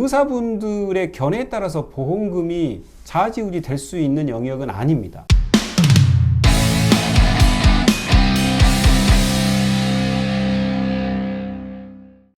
의사분들의 견해에 따라서 보험금이 좌지우지 될 수 있는 영역은 아닙니다.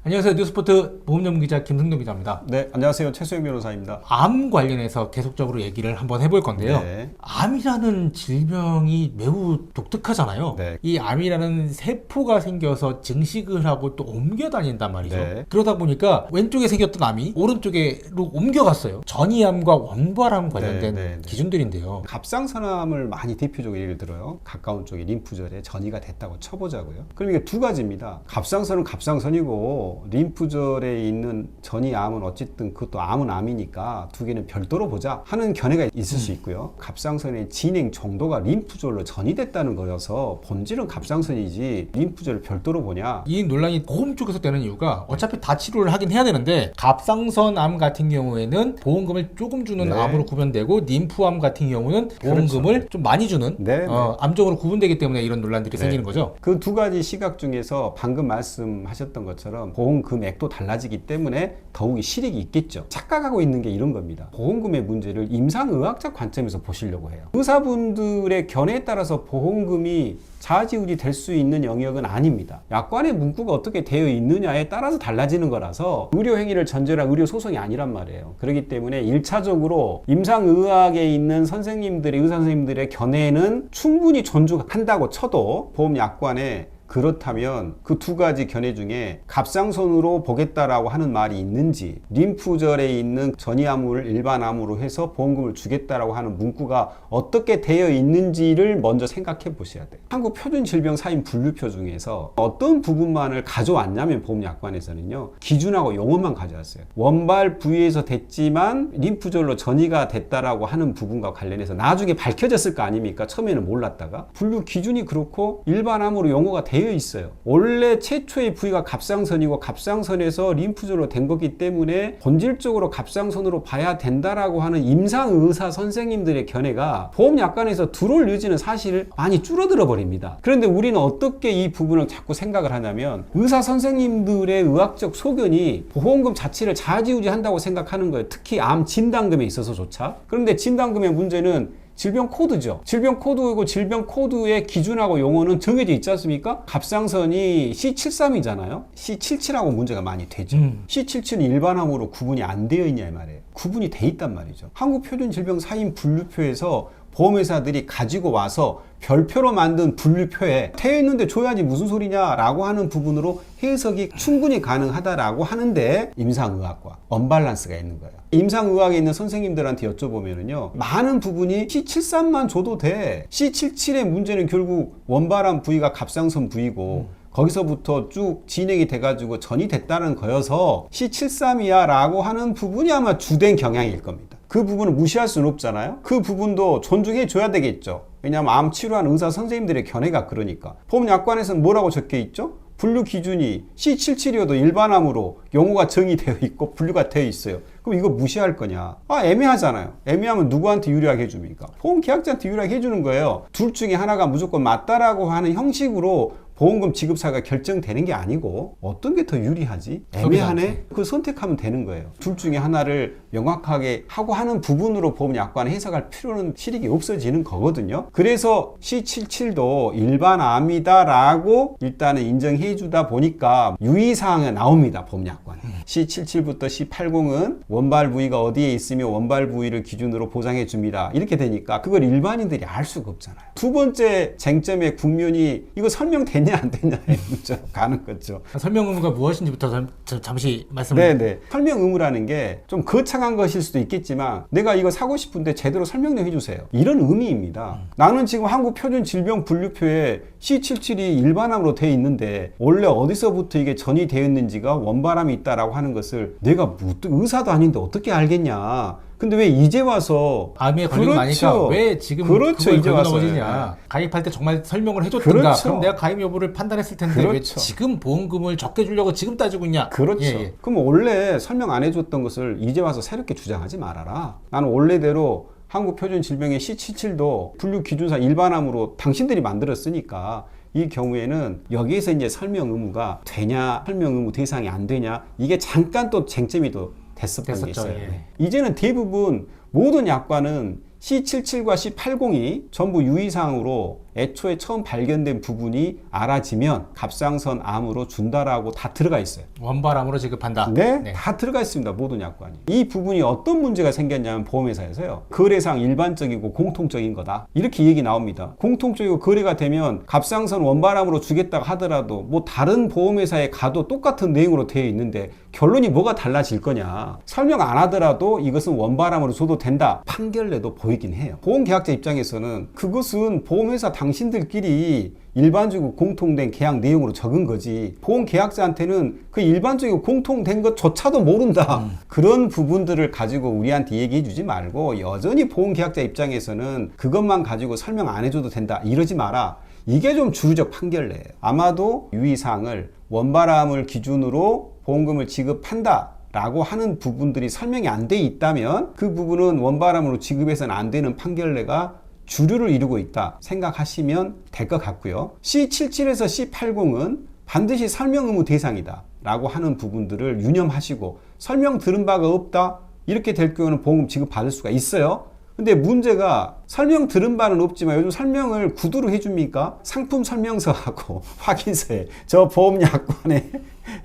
안녕하세요. 뉴스포트 보험전문기자 김승동 기자입니다. 네, 안녕하세요. 최수영 변호사입니다. 암 관련해서 계속적으로 얘기를 한번 해볼 건데요. 네. 암이라는 질병이 매우 독특하잖아요. 네. 이 암이라는 세포가 생겨서 증식을 하고 또 옮겨 다닌단 말이죠. 네. 그러다 보니까 왼쪽에 생겼던 암이 오른쪽으로 옮겨갔어요. 전이암과 원발암 관련된 네. 기준들인데요. 갑상선암을 많이 대표적으로 예를 들어요. 가까운 쪽에 림프절에 전이가 됐다고 쳐보자고요. 그럼 이게 두 가지입니다. 갑상선은 갑상선이고 림프절에 있는 전이암은 어쨌든 그것도 암은 암이니까 두 개는 별도로 보자 하는 견해가 있을 수 있고요. 갑상선의 진행 정도가 림프절로 전이됐다는 거여서 본질은 갑상선이지 림프절을 별도로 보냐. 이 논란이 보험 쪽에서 되는 이유가 어차피 다 치료를 하긴 해야 되는데 갑상선암 같은 경우에는 보험금을 조금 주는 네. 암으로 구분되고 림프암 같은 경우는 보험금을 그렇죠. 좀 많이 주는 네. 암적으로 구분되기 때문에 이런 논란들이 네. 생기는 거죠. 그 두 가지 시각 중에서 방금 말씀하셨던 것처럼 보험 금액도 달라지기 때문에 더욱이 실익이 있겠죠. 착각하고 있는 게 이런 겁니다. 보험금의 문제를 임상의학적 관점에서 보시려고 해요. 의사분들의 견해에 따라서 보험금이 좌지우지 될 수 있는 영역은 아닙니다. 약관의 문구가 어떻게 되어 있느냐에 따라서 달라지는 거라서 의료행위를 전제로 한 의료소송이 아니란 말이에요. 그렇기 때문에 1차적으로 임상의학에 있는 선생님들의 의사 선생님들의 견해는 충분히 존중한다고 쳐도 보험약관에 그렇다면 그 두 가지 견해 중에 갑상선으로 보겠다라고 하는 말이 있는지 림프절에 있는 전이암을 일반암으로 해서 보험금을 주겠다라고 하는 문구가 어떻게 되어 있는지를 먼저 생각해 보셔야 돼요. 한국 표준질병 사인 분류표 중에서 어떤 부분만을 가져왔냐면 보험약관에서는요. 기준하고 용어만 가져왔어요. 원발 부위에서 됐지만 림프절로 전이가 됐다라고 하는 부분과 관련해서 나중에 밝혀졌을 거 아닙니까? 처음에는 몰랐다가 분류 기준이 그렇고 일반암으로 용어가 되어 있어요. 원래 최초의 부위가 갑상선이고 갑상선에서 림프절로 된 거기 때문에 본질적으로 갑상선으로 봐야 된다라고 하는 임상의사 선생님들의 견해가 보험약관에서 들어올 여지는 사실 많이 줄어들어 버립니다. 그런데 우리는 어떻게 이 부분을 자꾸 생각을 하냐면 의사 선생님들의 의학적 소견이 보험금 자체를 좌지우지 한다고 생각하는 거예요. 특히 암 진단금에 있어서조차. 그런데 진단금의 문제는 질병 코드죠. 질병 코드이고 질병 코드의 기준하고 용어는 정해져 있지 않습니까? 갑상선이 C73이잖아요. C77하고 문제가 많이 되죠. C77은 일반암으로 구분이 안 되어 있냐 이 말이에요. 구분이 돼 있단 말이죠. 한국표준질병사인 분류표에서 보험회사들이 가지고 와서 별표로 만든 분류표에 되어 있는데 줘야지 무슨 소리냐라고 하는 부분으로 해석이 충분히 가능하다라고 하는데 임상의학과 언밸런스가 있는 거예요. 임상의학에 있는 선생님들한테 여쭤보면은요, 많은 부분이 C73만 줘도 돼. C77의 문제는 결국 원발암 부위가 갑상선 부위고 거기서부터 쭉 진행이 돼가지고 전이 됐다는 거여서 C73이야 라고 하는 부분이 아마 주된 경향일 겁니다. 그 부분을 무시할 수는 없잖아요. 그 부분도 존중해 줘야 되겠죠. 왜냐하면 암 치료하는 의사 선생님들의 견해가 그러니까. 보험약관에서는 뭐라고 적혀 있죠? 분류 기준이 C77이어도 일반암으로 용어가 정의되어 있고 분류가 되어 있어요. 그럼 이거 무시할 거냐? 애매하잖아요. 애매하면 누구한테 유리하게 해줍니까? 보험계약자한테 유리하게 해주는 거예요. 둘 중에 하나가 무조건 맞다라고 하는 형식으로 보험금 지급사가 결정되는 게 아니고 어떤 게 더 유리하지? 애매하네? 그 선택하면 되는 거예요. 둘 중에 하나를 명확하게 하고 하는 부분으로 보험약관을 해석할 필요는 실익이 없어지는 거거든요. 그래서 C77도 일반암이다라고 일단은 인정해 주다 보니까 유의사항이 나옵니다. 보험약관에. C77부터 C80은 원발 부위가 어디에 있으며 원발 부위를 기준으로 보장해 줍니다. 이렇게 되니까 그걸 일반인들이 알 수가 없잖아요. 두 번째 쟁점의 국면이 이거 설명됐냐 안 됐냐의 문제로 가는 거죠. 설명 의무가 무엇인지부터 잠시 말씀을. 네네. 설명 의무라는 게 좀 거창한 것일 수도 있겠지만 내가 이거 사고 싶은데 제대로 설명 좀 해주세요. 이런 의미입니다. 나는 지금 한국 표준 질병 분류표에 C77이 일반암으로 되어 있는데 원래 어디서부터 이게 전이 되어 있는지가 원발암이 있다라고 하는 것을 내가 의사도 아닌데 어떻게 알겠냐. 근데 왜 이제 와서 암에 걸리고 나니까 왜 지금 그렇죠. 이제 와서 넘어지냐. 가입할 때 정말 설명을 해줬던가. 그렇죠. 그럼 내가 가입 여부를 판단했을 텐데 그렇죠. 왜 지금 보험금을 적게 주려고 지금 따지고 있냐. 그렇죠. 예. 그럼 원래 설명 안 해줬던 것을 이제 와서 새롭게 주장하지 말아라. 나는 원래대로 한국표준질병의 C77도 분류 기준사 일반암으로 당신들이 만들었으니까 이 경우에는 여기에서 이제 설명 의무가 되냐, 설명 의무 대상이 안 되냐, 이게 잠깐 또 쟁점이 또 됐었던 게 됐었죠. 있어요. 예. 네. 이제는 대부분 모든 약관은 C77과 C80이 전부 유의사항으로 애초에 처음 발견된 부분이 알아지면 갑상선 암으로 준다라고 다 들어가 있어요. 원바람으로 지급한다. 네, 다 들어가 있습니다. 모든 약관이. 이 부분이 어떤 문제가 생겼냐면 보험회사에서요. 거래상 일반적이고 공통적인 거다. 이렇게 얘기 나옵니다. 공통적이고 거래가 되면 갑상선 원바람으로 주겠다고 하더라도 뭐 다른 보험회사에 가도 똑같은 내용으로 되어 있는데 결론이 뭐가 달라질 거냐. 설명 안 하더라도 이것은 원바람으로 줘도 된다. 판결내도 보이긴 해요. 보험계약자 입장에서는 그것은 보험회사 당신들끼리 일반적이고 공통된 계약 내용으로 적은 거지 보험계약자한테는 그 일반적이고 공통된 것조차도 모른다. 그런 부분들을 가지고 우리한테 얘기해 주지 말고 여전히 보험계약자 입장에서는 그것만 가지고 설명 안 해줘도 된다. 이러지 마라. 이게 좀 주류적 판결례예요. 아마도 유의사항을 원바람을 기준으로 보험금을 지급한다 라고 하는 부분들이 설명이 안 돼 있다면 그 부분은 원바람으로 지급해서는 안 되는 판결례가 주류를 이루고 있다 생각하시면 될 것 같고요. C77에서 C80은 반드시 설명 의무 대상이다 라고 하는 부분들을 유념하시고 설명 들은 바가 없다 이렇게 될 경우는 보험금 지급받을 수가 있어요. 근데 문제가 설명 들은 바는 없지만 요즘 설명을 구두로 해줍니까? 상품 설명서하고 확인서에 저 보험약관에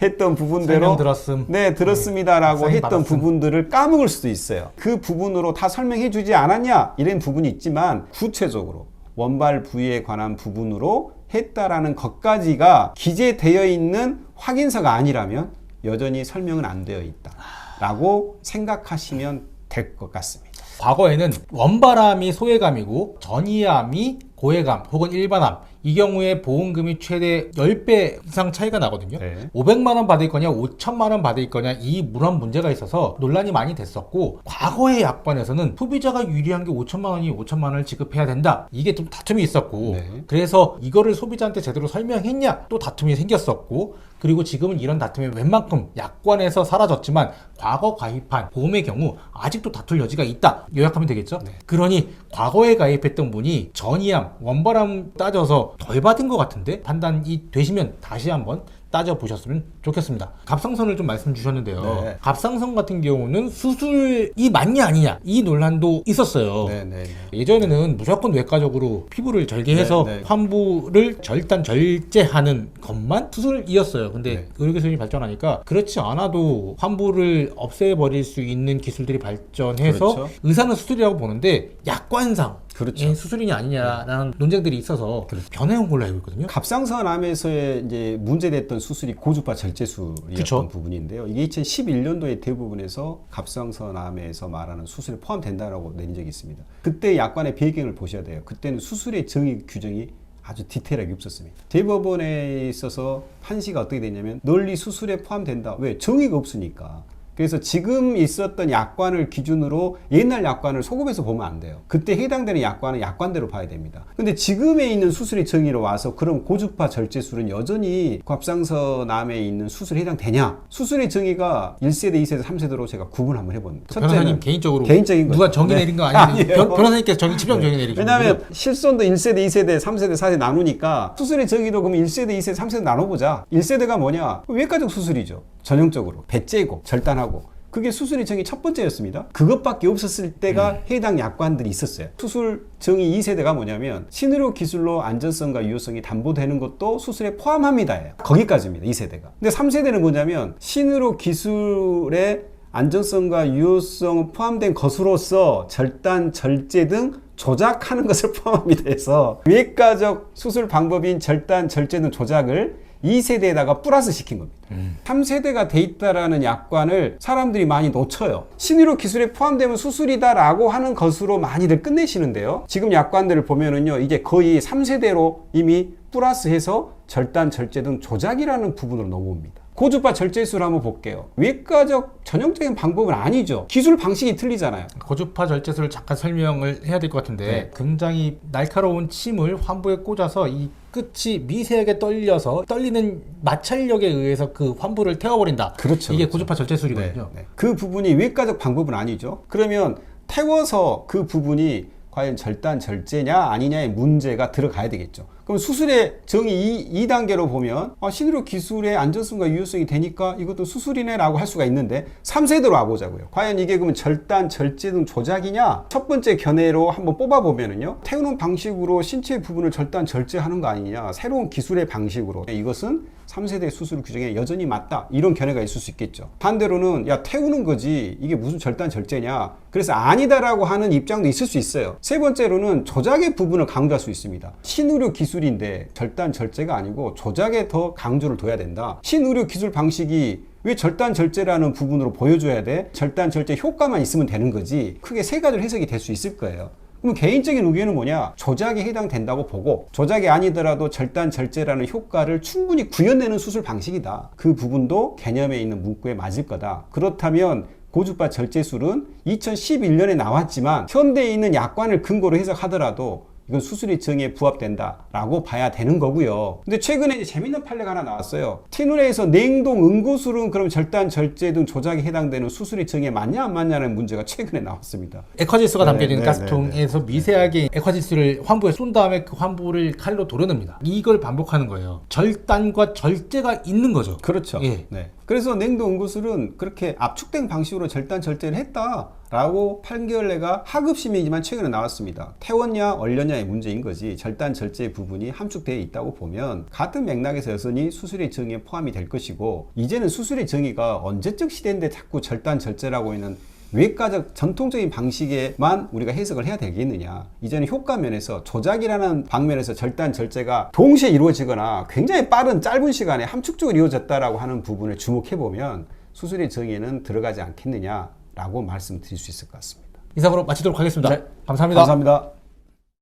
했던 부분대로 설명 들었음. 네, 들었습니다라고 사인 했던 받았음. 부분들을 까먹을 수도 있어요. 그 부분으로 다 설명해 주지 않았냐? 이런 부분이 있지만 구체적으로 원발 부위에 관한 부분으로 했다라는 것까지가 기재되어 있는 확인서가 아니라면 여전히 설명은 안 되어 있다라고 생각하시면 될 것 같습니다. 과거에는 원바람이 소외감이고 전이암이 고해감 혹은 일반암 이 경우에 보험금이 최대 10배 이상 차이가 나거든요. 네. 500만 원 받을 거냐 5천만 원 받을 거냐 이 물론 문제가 있어서 논란이 많이 됐었고 과거의 약관에서는 소비자가 유리한 게 5천만 원이 5천만 원을 지급해야 된다. 이게 좀 다툼이 있었고 네. 그래서 이거를 소비자한테 제대로 설명했냐 또 다툼이 생겼었고 그리고 지금은 이런 다툼이 웬만큼 약관에서 사라졌지만 과거 가입한 보험의 경우 아직도 다툴 여지가 있다. 요약하면 되겠죠? 네. 그러니 과거에 가입했던 분이 전이암, 원바람 따져서 덜 받은 것 같은데 판단이 되시면 다시 한번 따져보셨으면 좋겠습니다. 갑상선을 좀 말씀 주셨는데요. 네. 갑상선 같은 경우는 수술이 맞냐 아니냐 이 논란도 있었어요. 네, 네, 네. 예전에는 무조건 외과적으로 피부를 절개해서 네, 네. 환부를 절단 절제하는 것만 수술이었어요. 근데 네. 의료기술이 발전하니까 그렇지 않아도 환부를 없애버릴 수 있는 기술들이 발전해서 그렇죠. 의사는 수술이라고 보는데 약관상 그렇죠. 수술이냐 아니냐라는 논쟁들이 있어서 변해온 걸로 알고 있거든요. 갑상선암에서의 이제 문제됐던 수술이 고주파 절제술이었던 그쵸. 부분인데요. 이게 2011년도에 대부분에서 갑상선암에서 말하는 수술에 포함된다라고 내린 적이 있습니다. 그때 약관의 배경을 보셔야 돼요. 그때는 수술의 정의 규정이 아주 디테일하게 없었습니다. 대법원에 있어서 판시가 어떻게 됐냐면 널리 수술에 포함된다. 왜? 정의가 없으니까. 그래서 지금 있었던 약관을 기준으로 옛날 약관을 소급해서 보면 안 돼요. 그때 해당되는 약관은 약관대로 봐야 됩니다. 근데 지금에 있는 수술의 정의로 와서 그럼 고주파 절제술은 여전히 갑상선암에 있는 수술에 해당되냐? 수술의 정의가 1세대, 2세대, 3세대로 제가 구분 한번 해봅니다. 변호사님 개인적으로 개인적인 누가 거죠. 정의 네. 내린 거 아니에요? 아니에요. 변호사님께서 치명 정의 내리죠. 왜냐하면 실손도 1세대, 2세대, 3세대, 4세대 나누니까 수술의 정의도 그럼 1세대, 2세대, 3세대 나눠보자. 1세대가 뭐냐? 외과적 수술이죠. 전형적으로 배 째고 절단하고 그게 수술의 정의 첫 번째였습니다. 그것밖에 없었을 때가 해당 약관들이 있었어요. 수술 정의 2세대가 뭐냐면 신의료 기술로 안전성과 유효성이 담보되는 것도 수술에 포함합니다. 거기까지입니다. 2세대가. 근데 3세대는 뭐냐면 신의료 기술의 안전성과 유효성은 포함된 것으로서 절단, 절제 등 조작하는 것을 포함합니다. 해서 외과적 수술 방법인 절단, 절제 등 조작을 2세대에다가 플러스 시킨 겁니다. 3세대가 돼 있다라는 약관을 사람들이 많이 놓쳐요. 신의료 기술에 포함되면 수술이다라고 하는 것으로 많이들 끝내시는데요. 지금 약관들을 보면은요, 이게 거의 3세대로 이미 플러스해서 절단, 절제 등 조작이라는 부분으로 넘어옵니다. 고주파 절제술 한번 볼게요. 외과적 전형적인 방법은 아니죠. 기술 방식이 틀리잖아요. 고주파 절제술을 잠깐 설명을 해야 될 것 같은데 네. 굉장히 날카로운 침을 환부에 꽂아서 이 끝이 미세하게 떨려서 떨리는 마찰력에 의해서 그 환부를 태워버린다. 그렇죠. 이게 그렇죠. 고주파 절제술이거든요. 네. 그 부분이 외과적 방법은 아니죠. 그러면 태워서 그 부분이 과연 절단 절제냐 아니냐의 문제가 들어가야 되겠죠. 그럼 수술의 정의 2단계로 보면 신의료 기술의 안전성과 유효성이 되니까 이것도 수술이네라고 할 수가 있는데 3세대로 와보자고요. 과연 이게 그러면 절단, 절제 등 조작이냐? 첫 번째 견해로 한번 뽑아보면은요. 태우는 방식으로 신체 부분을 절단, 절제하는 거 아니냐? 새로운 기술의 방식으로. 이것은 3세대 수술 규정에 여전히 맞다. 이런 견해가 있을 수 있겠죠. 반대로는 야 태우는 거지 이게 무슨 절단 절제냐. 그래서 아니다라고 하는 입장도 있을 수 있어요. 세 번째로는 조작의 부분을 강조할 수 있습니다. 신의료 기술인데 절단 절제가 아니고 조작에 더 강조를 둬야 된다. 신의료 기술 방식이 왜 절단 절제라는 부분으로 보여줘야 돼? 절단 절제 효과만 있으면 되는 거지. 크게 세 가지로 해석이 될 수 있을 거예요. 그럼 개인적인 의견은 뭐냐? 조작에 해당된다고 보고 조작이 아니더라도 절단 절제라는 효과를 충분히 구현내는 수술 방식이다. 그 부분도 개념에 있는 문구에 맞을 거다. 그렇다면 고주파 절제술은 2011년에 나왔지만 현대에 있는 약관을 근거로 해석하더라도 이건 수술의 정의에 부합된다라고 봐야 되는 거고요. 근데 최근에 이제 재밌는 판례가 하나 나왔어요. 티눈에서 냉동 응고술은 그럼 절단, 절제 등 조작에 해당되는 수술의 정의에 맞냐 안 맞냐는 문제가 최근에 나왔습니다. 액화질소가 담겨있는 네, 가스통에서 미세하게 액화질소를 환부에 쏜 다음에 그 환부를 칼로 도려냅니다. 이걸 반복하는 거예요. 절단과 절제가 있는 거죠. 그렇죠. 예. 네. 그래서 냉동 응고술은 그렇게 압축된 방식으로 절단, 절제를 했다라고 판결례가 하급심이지만 최근에 나왔습니다. 태웠냐 얼렸냐의 문제인 거지 절단, 절제 부분이 함축되어 있다고 보면 같은 맥락에서 여전히 수술의 정의에 포함이 될 것이고 이제는 수술의 정의가 언제적 시대인데 자꾸 절단, 절제라고 있는 외과적 전통적인 방식에만 우리가 해석을 해야 되겠느냐. 이제는 효과 면에서 조작이라는 방면에서 절단 절제가 동시에 이루어지거나 굉장히 빠른 짧은 시간에 함축적으로 이루어졌다라고 하는 부분을 주목해보면 수술의 정의에는 들어가지 않겠느냐라고 말씀드릴 수 있을 것 같습니다. 이상으로 마치도록 하겠습니다. 감사합니다. 감사합니다.